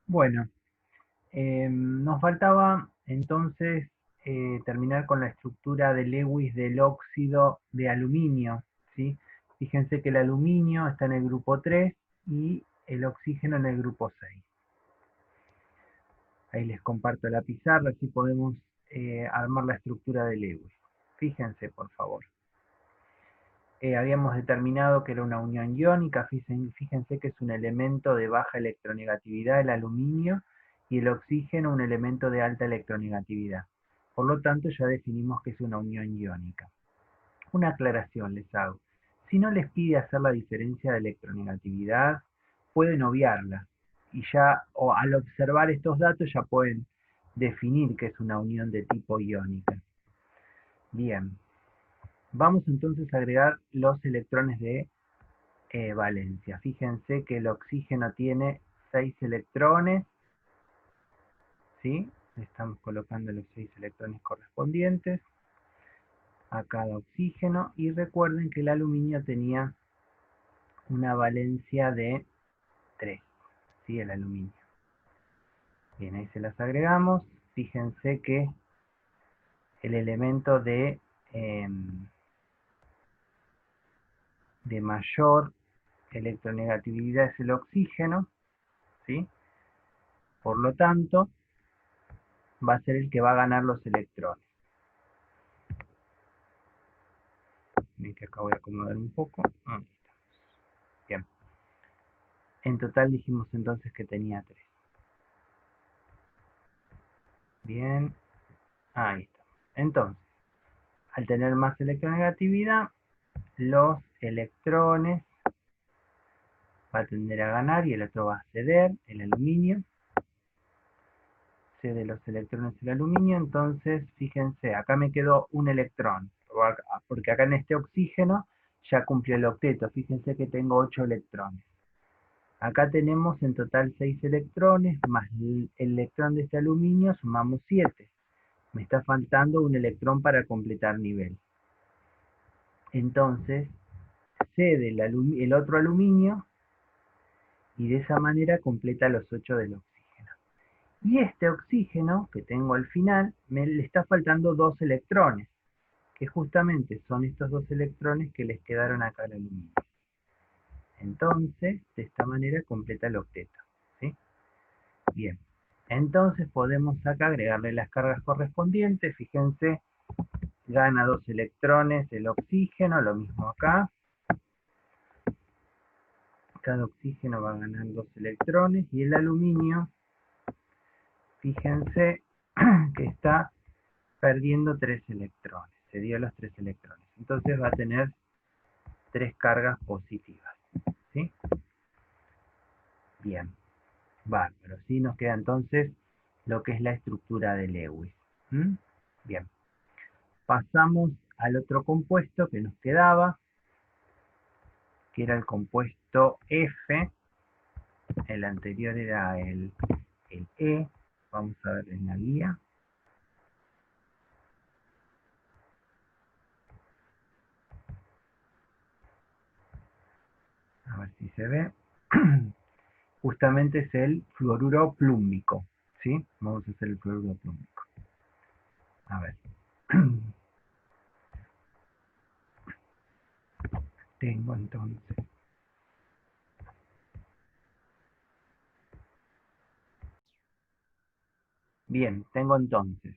Bueno, nos faltaba entonces terminar con la estructura de Lewis del óxido de aluminio, ¿sí? Fíjense que el aluminio está en el grupo 3 y el oxígeno en el grupo 6. Ahí les comparto la pizarra, así podemos armar la estructura de Lewis. Fíjense, por favor. Habíamos determinado que era una unión iónica, fíjense que es un elemento de baja electronegatividad el aluminio y el oxígeno un elemento de alta electronegatividad. Por lo tanto ya definimos que es una unión iónica. Una aclaración les hago. Si no les pide hacer la diferencia de electronegatividad, pueden obviarla y ya o al observar estos datos ya pueden definir que es una unión de tipo iónica. Bien, vamos entonces a agregar los electrones de valencia. Fíjense que el oxígeno tiene 6 electrones, ¿sí? Estamos colocando los 6 electrones correspondientes a cada oxígeno y recuerden que el aluminio tenía una valencia de 3, ¿sí? El aluminio. Bien, ahí se las agregamos. Fíjense que el elemento de mayor electronegatividad es el oxígeno, ¿sí? Por lo tanto, va a ser el que va a ganar los electrones. Que acá voy a acomodar un poco. Bien. En total dijimos entonces que tenía 3. Bien. Ahí está. Entonces, al tener más electronegatividad, los electrones va a tender a ganar y el otro va a ceder, el aluminio. Cede los electrones el aluminio, entonces fíjense, acá me quedó un electrón, porque acá en este oxígeno ya cumplió el octeto, fíjense que tengo 8 electrones. Acá tenemos en total 6 electrones, más el electrón de este aluminio sumamos 7. Me está faltando un electrón para completar nivel. Entonces, cede el otro aluminio y de esa manera completa los 8 del oxígeno. Y este oxígeno que tengo al final, le está faltando 2 electrones, que justamente son estos 2 electrones que les quedaron acá al aluminio. Entonces, de esta manera completa el octeto, ¿sí? Bien, entonces podemos acá agregarle las cargas correspondientes. Fíjense, gana 2 electrones el oxígeno, lo mismo acá. Cada oxígeno va a ganar 2 electrones y el aluminio, fíjense que está perdiendo 3 electrones. Se dio los 3 electrones. Entonces va a tener 3 cargas positivas, ¿sí? Bien, bárbaro. ¿Sí? Nos queda entonces lo que es la estructura de Lewis. Bien. Pasamos al otro compuesto que nos quedaba, que era el compuesto F. El anterior era el E. Vamos a ver en la guía. A ver si se ve. Justamente es el fluoruro plúmbico, ¿sí? Vamos a hacer el fluoruro plúmbico. A ver. Tengo entonces. Bien, tengo entonces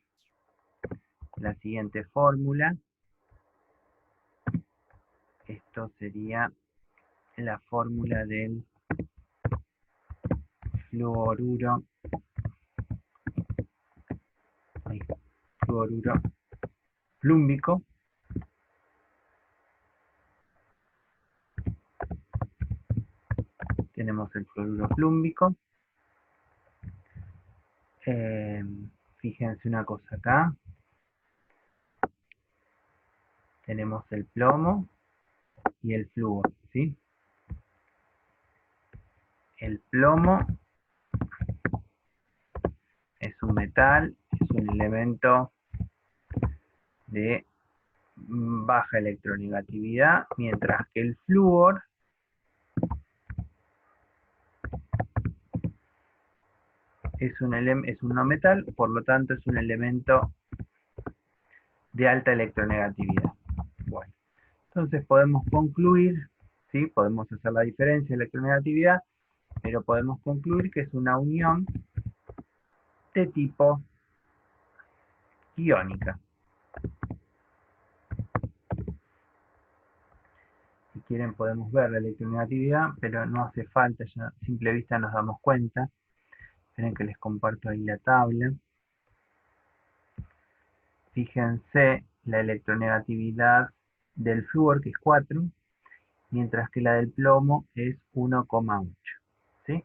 la siguiente fórmula. Esto sería la fórmula del fluoruro plúmbico. Tenemos el fluoruro plúmbico. Fíjense una cosa acá. Tenemos el plomo y el flúor, ¿sí? El plomo es un metal, es un elemento de baja electronegatividad, mientras que el flúor es un no metal, por lo tanto es un elemento de alta electronegatividad. Bueno, entonces podemos concluir, ¿sí? Podemos hacer la diferencia de electronegatividad, pero podemos concluir que es una unión de tipo iónica. Si quieren podemos ver la electronegatividad, pero no hace falta, ya a simple vista nos damos cuenta. Esperen que les comparto ahí la tabla. Fíjense la electronegatividad del flúor, que es 4, mientras que la del plomo es 1,8. ¿Sí?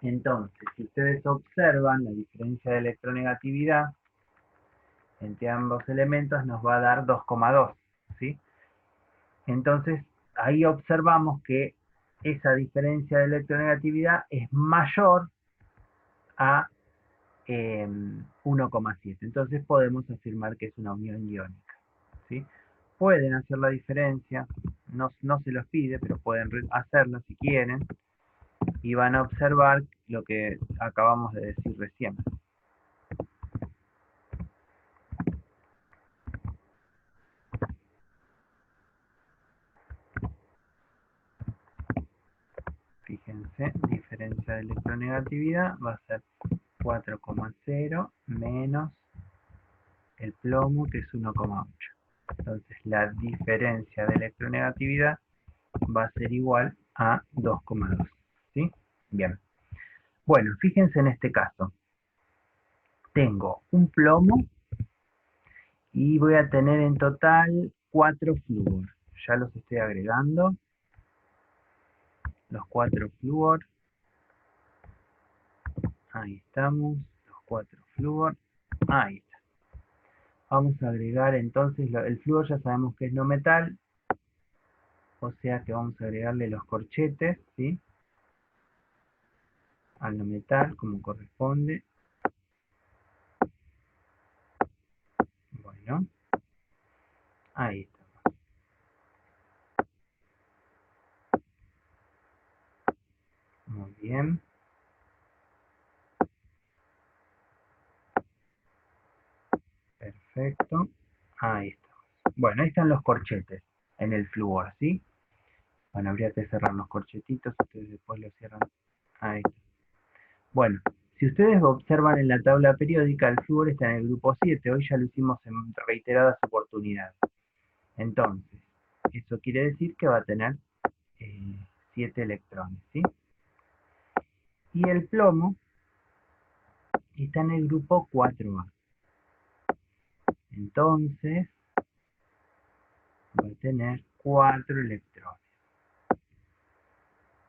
Entonces, si ustedes observan la diferencia de electronegatividad entre ambos elementos, nos va a dar 2,2. ¿Sí? Entonces, ahí observamos que esa diferencia de electronegatividad es mayor a 1,7. Entonces podemos afirmar que es una unión iónica. ¿Sí? Pueden hacer la diferencia, no se los pide, pero pueden hacerlo si quieren, y van a observar lo que acabamos de decir recién. Fíjense, diferencia de electronegatividad va a ser 4,0 menos el plomo, que es 1,8. Entonces la diferencia de electronegatividad va a ser igual a 2,2. ¿Sí? Bien. Bueno, fíjense en este caso. Tengo un plomo y voy a tener en total 4 flúor. Ya los estoy agregando. Los 4 flúor. Ahí estamos. Los 4 flúor. Ahí está. Vamos a agregar entonces, el flúor ya sabemos que es no metal. O sea que vamos a agregarle los corchetes, ¿sí? Al no metal, como corresponde. Bueno. Ahí está. Muy bien. Perfecto. Ahí está. Bueno, ahí están los corchetes en el flúor, ¿sí? Bueno, habría que cerrar los corchetitos, ustedes después los cierran. Ahí está. Bueno, si ustedes observan en la tabla periódica, el flúor está en el grupo 7. Hoy ya lo hicimos en reiteradas oportunidades. Entonces, eso quiere decir que va a tener 7 electrones, ¿sí? Y el plomo está en el grupo 4A. Entonces, va a tener 4 electrones.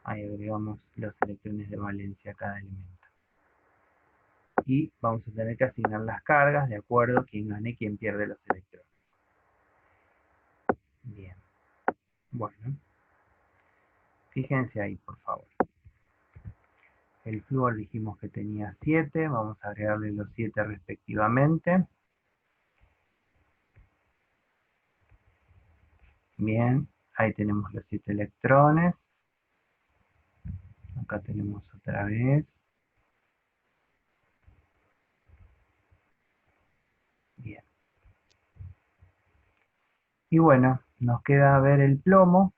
Ahí agregamos los electrones de valencia a cada elemento. Y vamos a tener que asignar las cargas de acuerdo a quién gane y quién pierde los electrones. Bien. Bueno. Fíjense ahí, por favor. El flúor dijimos que tenía 7. Vamos a agregarle los 7 respectivamente. Bien. Ahí tenemos los 7 electrones. Acá tenemos otra vez. Bien. Y bueno, nos queda ver el plomo.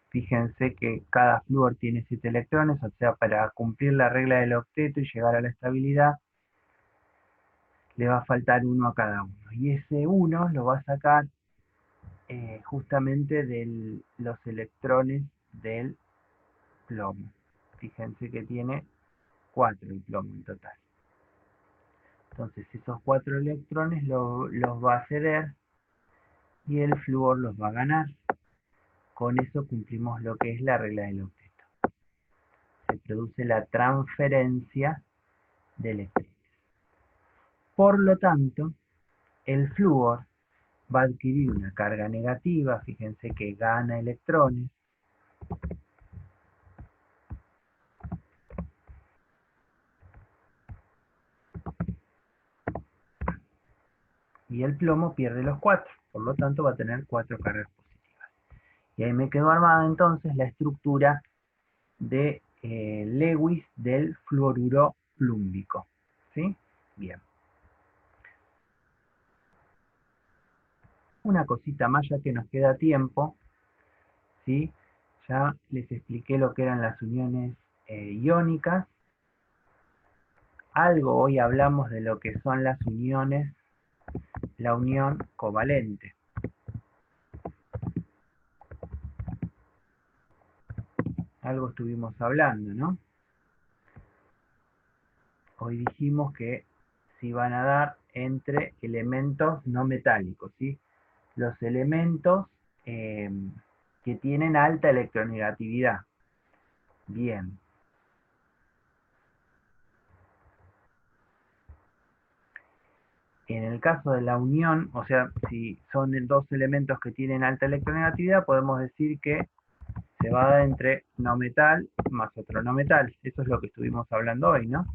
Fíjense que cada flúor tiene 7 electrones, o sea, para cumplir la regla del octeto y llegar a la estabilidad, le va a faltar 1 a cada uno. Y ese 1 lo va a sacar justamente de los electrones del plomo. Fíjense que tiene 4 el plomo en total. Entonces esos 4 electrones los va a ceder y el flúor los va a ganar. Con eso cumplimos lo que es la regla del octeto. Se produce la transferencia de electrones. Por lo tanto, el flúor va a adquirir una carga negativa, fíjense que gana electrones, y el plomo pierde los 4, por lo tanto va a tener 4 cargas positivas. Y ahí me quedó armada entonces la estructura de Lewis del fluoruro plúmbico. ¿Sí? Bien. Una cosita más ya que nos queda tiempo, ¿sí? Ya les expliqué lo que eran las uniones iónicas. Algo hoy hablamos de lo que son las uniones, la unión covalente. Algo estuvimos hablando, ¿no? Hoy dijimos que se iban a dar entre elementos no metálicos, ¿sí? Los elementos que tienen alta electronegatividad. Bien. En el caso de la unión, o sea, si son dos elementos que tienen alta electronegatividad, podemos decir que se va a dar entre no metal más otro no metal. Eso es lo que estuvimos hablando hoy, ¿no?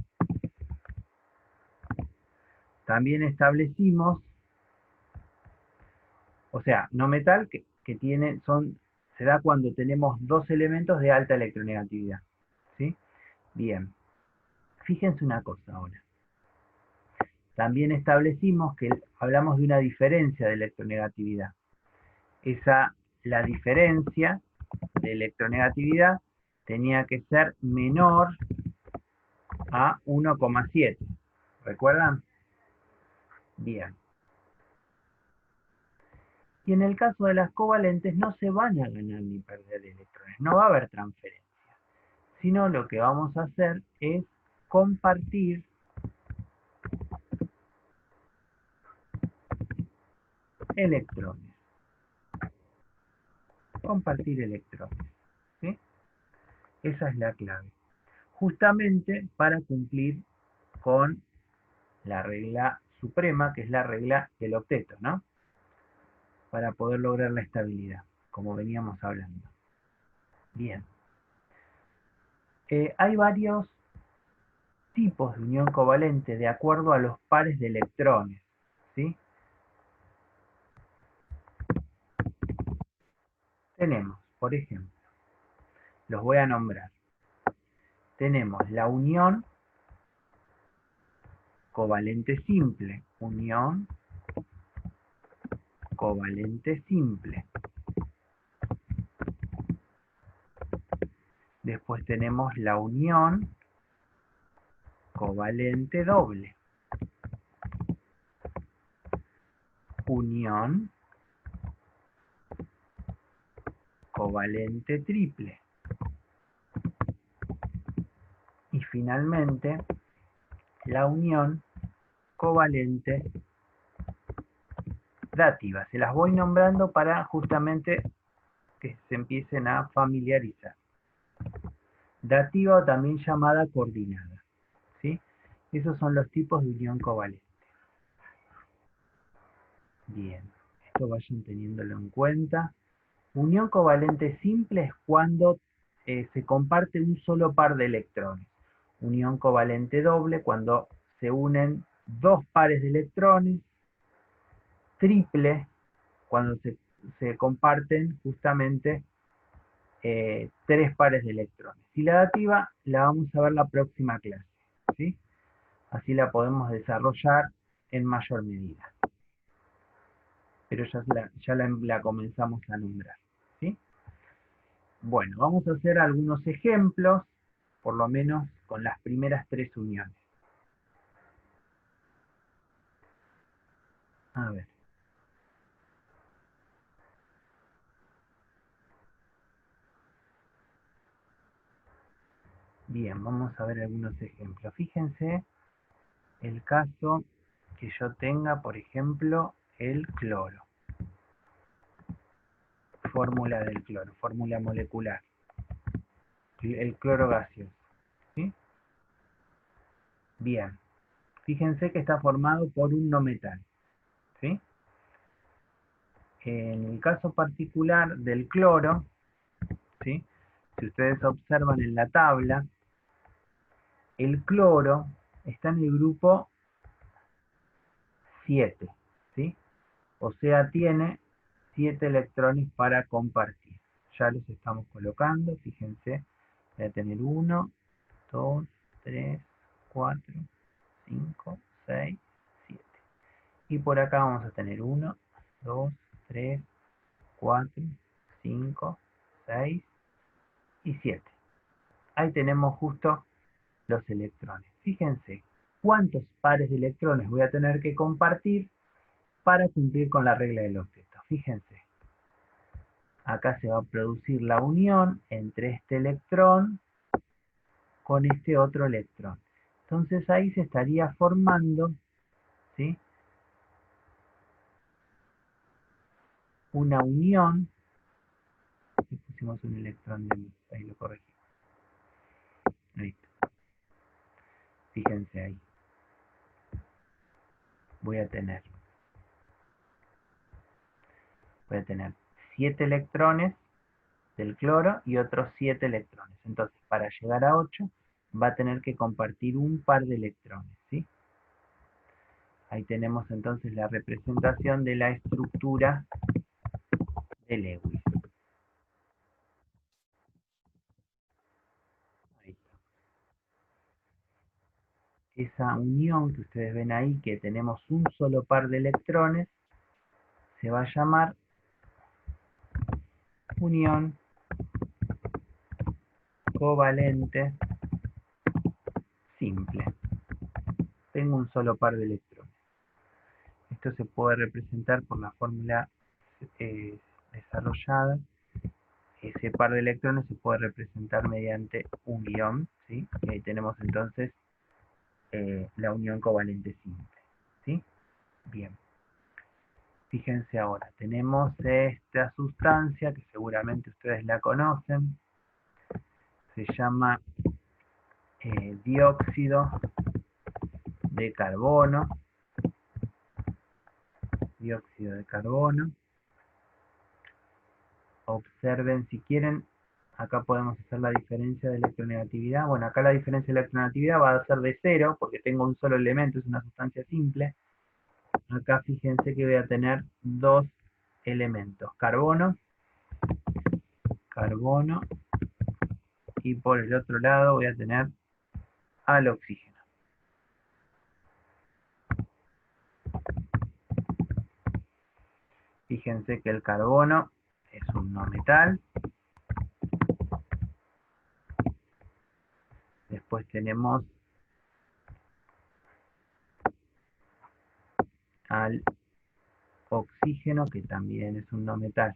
También establecimos, o sea, no metal que tiene, se da cuando tenemos dos elementos de alta electronegatividad. ¿Sí? Bien. Fíjense una cosa ahora. También establecimos que hablamos de una diferencia de electronegatividad. La diferencia de electronegatividad tenía que ser menor a 1,7. ¿Recuerdan? Bien. Y en el caso de las covalentes no se van a ganar ni perder electrones, no va a haber transferencia, sino lo que vamos a hacer es compartir electrones. Compartir electrones. ¿Sí? Esa es la clave. Justamente para cumplir con la regla suprema, que es la regla del octeto, ¿no? Para poder lograr la estabilidad, como veníamos hablando. Bien. Hay varios tipos de unión covalente de acuerdo a los pares de electrones, ¿sí? Tenemos, por ejemplo, los voy a nombrar. Tenemos la unión covalente simple, unión covalente simple. Después tenemos la unión covalente doble, unión covalente triple. Y finalmente, la unión covalente dativa. Se las voy nombrando para justamente que se empiecen a familiarizar. Dativa o también llamada coordinada. ¿Sí? Esos son los tipos de unión covalente. Bien, esto vayan teniéndolo en cuenta. Unión covalente simple es cuando se comparte un solo par de electrones. Unión covalente doble cuando se unen dos pares de electrones. Triple cuando se comparten justamente tres pares de electrones. Y la dativa la vamos a ver la próxima clase, ¿sí? Así la podemos desarrollar en mayor medida. Pero ya la comenzamos a nombrar, ¿sí? Bueno, vamos a hacer algunos ejemplos, por lo menos con las primeras tres uniones. A ver. Bien, vamos a ver algunos ejemplos. Fíjense el caso que yo tenga, por ejemplo, el cloro. Fórmula del cloro, fórmula molecular. El cloro gaseoso. ¿Sí? Bien. Fíjense que está formado por un no metal. ¿Sí? En el caso particular del cloro, ¿sí? Si ustedes observan en la tabla, el cloro está en el grupo 7, ¿sí? O sea, tiene 7 electrones para compartir. Ya los estamos colocando, fíjense, Voy a tener 1, 2, 3, 4, 5, 6, 7. Y por acá vamos a tener 1, 2, 3, 4, 5, 6 y 7. Ahí tenemos justo los electrones. Fíjense cuántos pares de electrones voy a tener que compartir para cumplir con la regla del octeto. Fíjense, acá se va a producir la unión entre este electrón con este otro electrón. Entonces ahí se estaría formando, ¿sí?, una unión. Si pusimos un electrón de más, ahí lo corregimos. Listo. Fíjense ahí. Voy a tener 7 electrones del cloro y otros 7 electrones. Entonces, para llegar a 8, va a tener que compartir un par de electrones, ¿sí? Ahí tenemos entonces la representación de la estructura de Lewis. Ahí está. Esa unión que ustedes ven ahí, que tenemos un solo par de electrones, se va a llamar unión covalente simple. Tengo un solo par de electrones. Esto se puede representar por la fórmula desarrollada. Ese par de electrones se puede representar mediante un guión, ¿sí? Y ahí tenemos entonces la unión covalente simple, ¿sí? Bien. Fíjense ahora, tenemos esta sustancia que seguramente ustedes la conocen. Se llama dióxido de carbono. Dióxido de carbono. Observen, si quieren, acá podemos hacer la diferencia de electronegatividad. Bueno, acá la diferencia de electronegatividad va a ser de 0, porque tengo un solo elemento, es una sustancia simple. Acá fíjense que voy a tener dos elementos, carbono, carbono, y por el otro lado voy a tener al oxígeno. Fíjense que el carbono es un no metal. Después tenemos al oxígeno, que también es un no metal.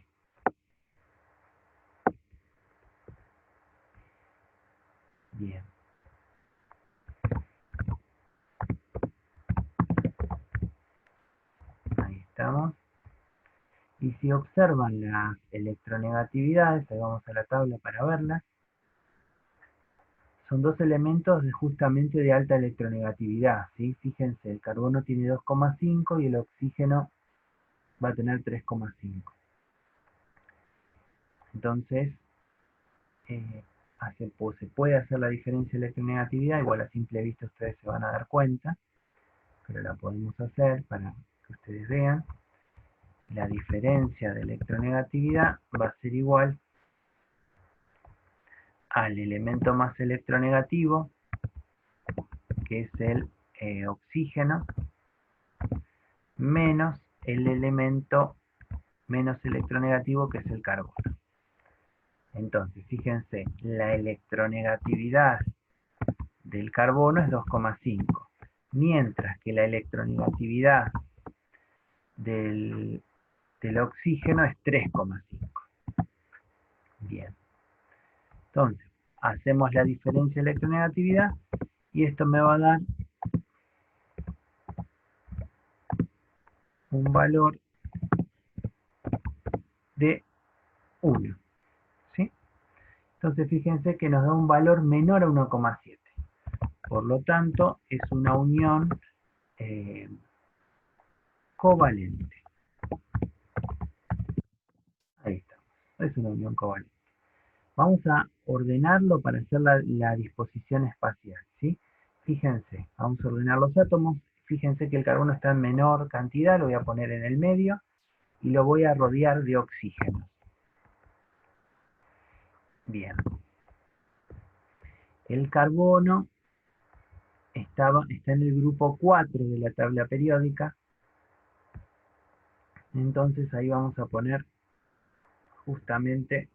Bien. Ahí estamos. Y si observan las electronegatividades, ahí vamos a la tabla para verlas, son dos elementos justamente de alta electronegatividad, ¿sí? Fíjense, el carbono tiene 2,5 y el oxígeno va a tener 3,5. Entonces, se puede hacer la diferencia de electronegatividad, igual a simple vista ustedes se van a dar cuenta, pero la podemos hacer para que ustedes vean. La diferencia de electronegatividad va a ser igual al elemento más electronegativo, que es el oxígeno, menos el elemento menos electronegativo, que es el carbono. Entonces, fíjense, la electronegatividad del carbono es 2,5, mientras que la electronegatividad del oxígeno es 3,5. Bien. Entonces, hacemos la diferencia de electronegatividad y esto me va a dar un valor de 1. ¿Sí? Entonces, fíjense que nos da un valor menor a 1,7. Por lo tanto, es una unión covalente. Ahí está. Es una unión covalente. Vamos a ordenarlo para hacer la disposición espacial, ¿sí? Fíjense, vamos a ordenar los átomos. Fíjense que el carbono está en menor cantidad, lo voy a poner en el medio y lo voy a rodear de oxígeno. Bien. El carbono está en el grupo 4 de la tabla periódica. Entonces ahí vamos a poner justamente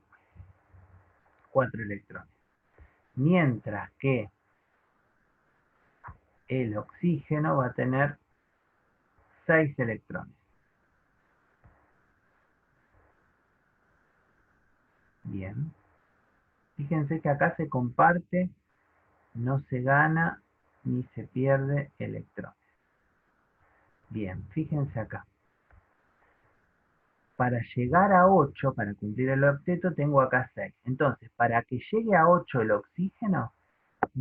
4 electrones. Mientras que el oxígeno va a tener 6 electrones. Bien. Fíjense que acá se comparte, no se gana ni se pierde electrones. Bien, fíjense acá. Para llegar a 8, para cumplir el octeto, tengo acá 6. Entonces, para que llegue a 8 el oxígeno,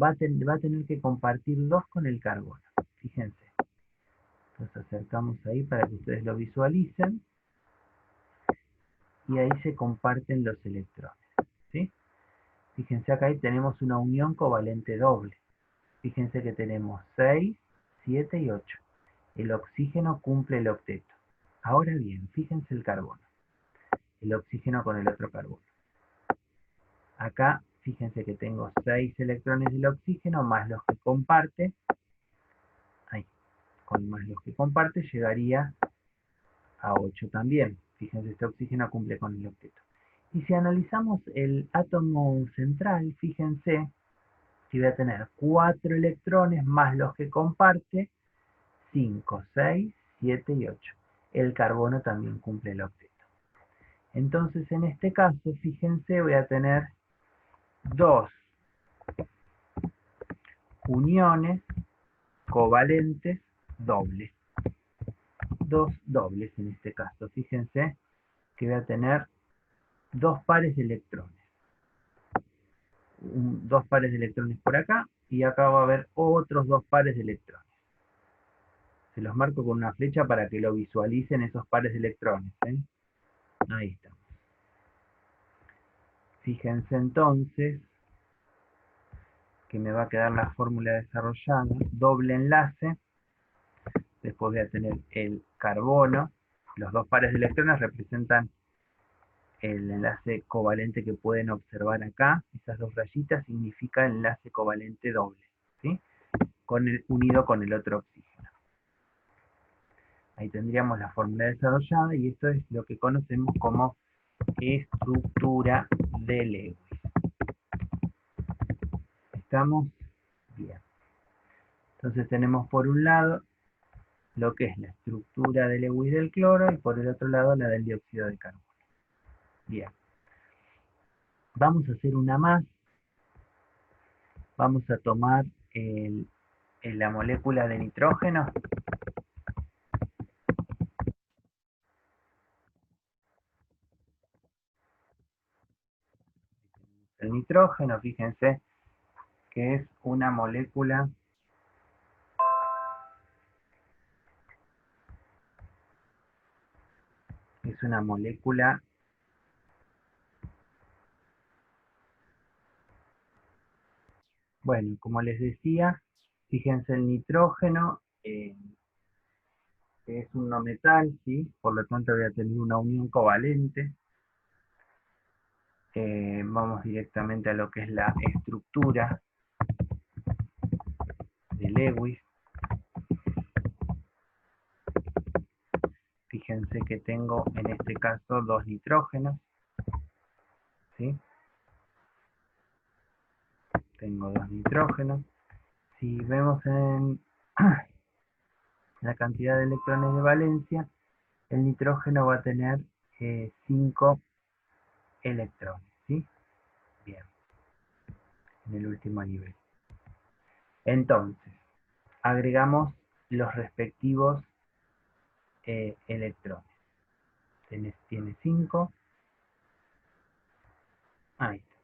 va a tener que compartir 2 con el carbono. Fíjense. Los acercamos ahí para que ustedes lo visualicen. Y ahí se comparten los electrones. ¿Sí? Fíjense acá ahí tenemos una unión covalente doble. Fíjense que tenemos 6, 7 y 8. El oxígeno cumple el octeto. Ahora bien, fíjense el carbono. El oxígeno con el otro carbono. Acá, fíjense que tengo 6 electrones del oxígeno más los que comparte. Ahí, con más los que comparte llegaría a 8 también. Fíjense, este oxígeno cumple con el octeto. Y si analizamos el átomo central, fíjense que voy a tener 4 electrones más los que comparte, 5, 6, 7 y 8. El carbono también cumple el octeto. Entonces, en este caso, fíjense, voy a tener 2 uniones covalentes dobles. 2 dobles en este caso. Fíjense que voy a tener 2 pares de electrones. 2 pares de electrones por acá y acá va a haber otros 2 pares de electrones. Se los marco con una flecha para que lo visualicen esos pares de electrones. Ahí está. Fíjense entonces que me va a quedar la fórmula desarrollada. Doble enlace. Después voy a tener el carbono. Los 2 pares de electrones representan el enlace covalente que pueden observar acá. Esas 2 rayitas significan enlace covalente doble, ¿sí? Unido con el otro oxígeno. Ahí tendríamos la fórmula desarrollada y esto es lo que conocemos como estructura de Lewis. ¿Estamos? Bien. Entonces tenemos por un lado lo que es la estructura de Lewis del cloro y por el otro lado la del dióxido de carbono. Bien. Vamos a hacer una más. Vamos a tomar la molécula de nitrógeno. El nitrógeno, fíjense que es una molécula bueno, como les decía, fíjense el nitrógeno es un no metal, ¿sí? Por lo tanto voy a tener una unión covalente. Vamos directamente a lo que es la estructura de Lewis. Fíjense que tengo en este caso 2 nitrógenos, ¿sí? Tengo 2 nitrógenos. Si vemos en la cantidad de electrones de valencia, el nitrógeno va a tener 5 electrones, ¿sí? Bien, en el último nivel. Entonces, agregamos los respectivos electrones. Tiene 5. Ahí está.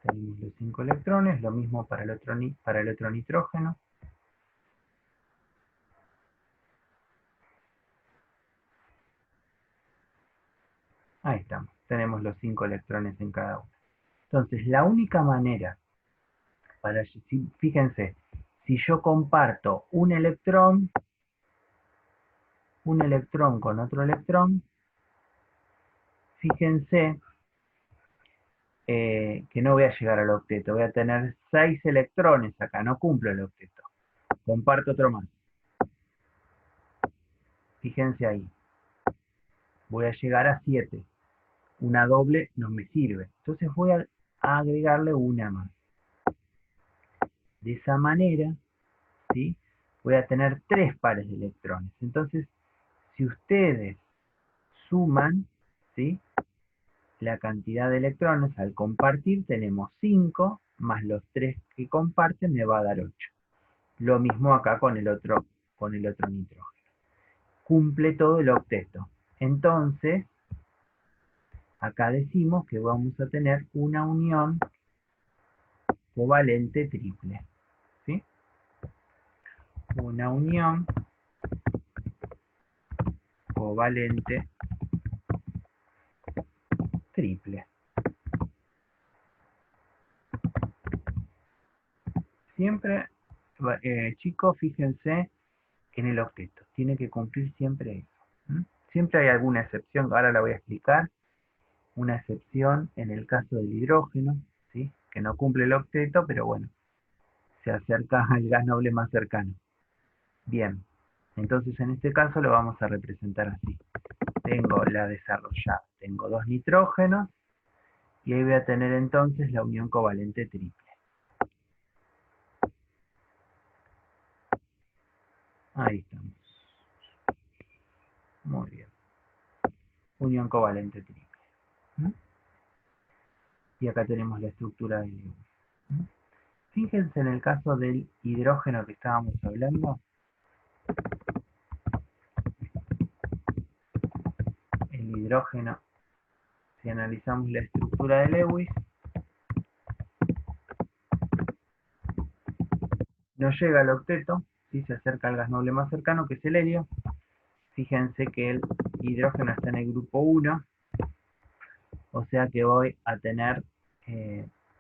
Tenemos los 5 electrones, lo mismo para el otro nitrógeno. Ahí estamos, tenemos los 5 electrones en cada uno. Entonces, la única manera fíjense, si yo comparto un electrón con otro electrón, fíjense que no voy a llegar al octeto, voy a tener 6 electrones acá, no cumplo el octeto. Comparto otro más. Fíjense ahí. Voy a llegar a 7. Una doble no me sirve. Entonces voy a agregarle una más. De esa manera, ¿sí? Voy a tener 3 pares de electrones. Entonces, si ustedes suman, ¿sí? La cantidad de electrones al compartir, tenemos 5 más los 3 que comparten me va a dar 8. Lo mismo acá con el otro nitrógeno. Cumple todo el octeto. Entonces, acá decimos que vamos a tener una unión covalente triple. ¿Sí? Una unión covalente triple. Siempre, chicos, fíjense en el octeto. Tiene que cumplir siempre eso. ¿Mm? Siempre hay alguna excepción, ahora la voy a explicar. Una excepción en el caso del hidrógeno, ¿sí? Que no cumple el octeto, pero bueno, se acerca al gas noble más cercano. Bien, entonces en este caso lo vamos a representar así. Tengo la desarrollada, tengo 2 nitrógenos, y ahí voy a tener entonces la unión covalente triple. Ahí estamos. Muy bien. Unión covalente triple. ¿Mm? Y acá tenemos la estructura del Lewis. ¿Mm? Fíjense en el caso del hidrógeno que estábamos hablando. El hidrógeno, si analizamos la estructura de Lewis, no llega al octeto, ¿sí? Se acerca al gas noble más cercano, que es el helio. Fíjense que el hidrógeno está en el grupo 1, o sea que voy a tener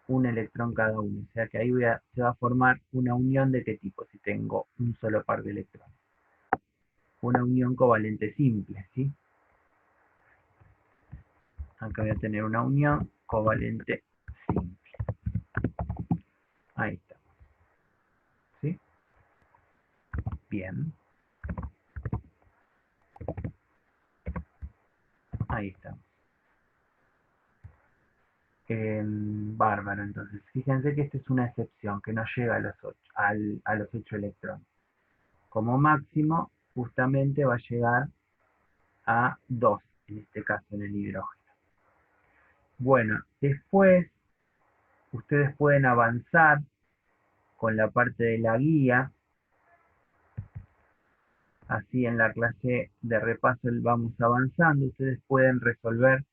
un electrón cada uno. O sea que ahí se va a formar una unión de qué tipo, si tengo un solo par de electrones. Una unión covalente simple, ¿sí? Acá voy a tener una unión covalente simple. Ahí está. ¿Sí? Bien. Ahí está. Bárbaro, entonces. Fíjense que esta es una excepción, que no llega a los 8, a los 8 electrones. Como máximo, justamente va a llegar a 2, en este caso en el hidrógeno. Bueno, después ustedes pueden avanzar con la parte de la guía. Así en la clase de repaso vamos avanzando. Ustedes pueden resolver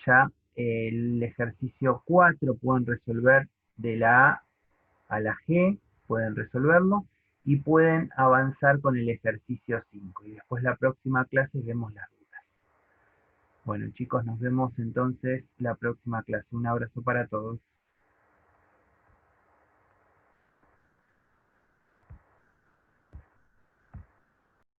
ya el ejercicio 4, pueden resolver de la A a la G, pueden resolverlo, y pueden avanzar con el ejercicio 5. Y después la próxima clase vemos las dudas. Bueno chicos, nos vemos entonces la próxima clase. Un abrazo para todos.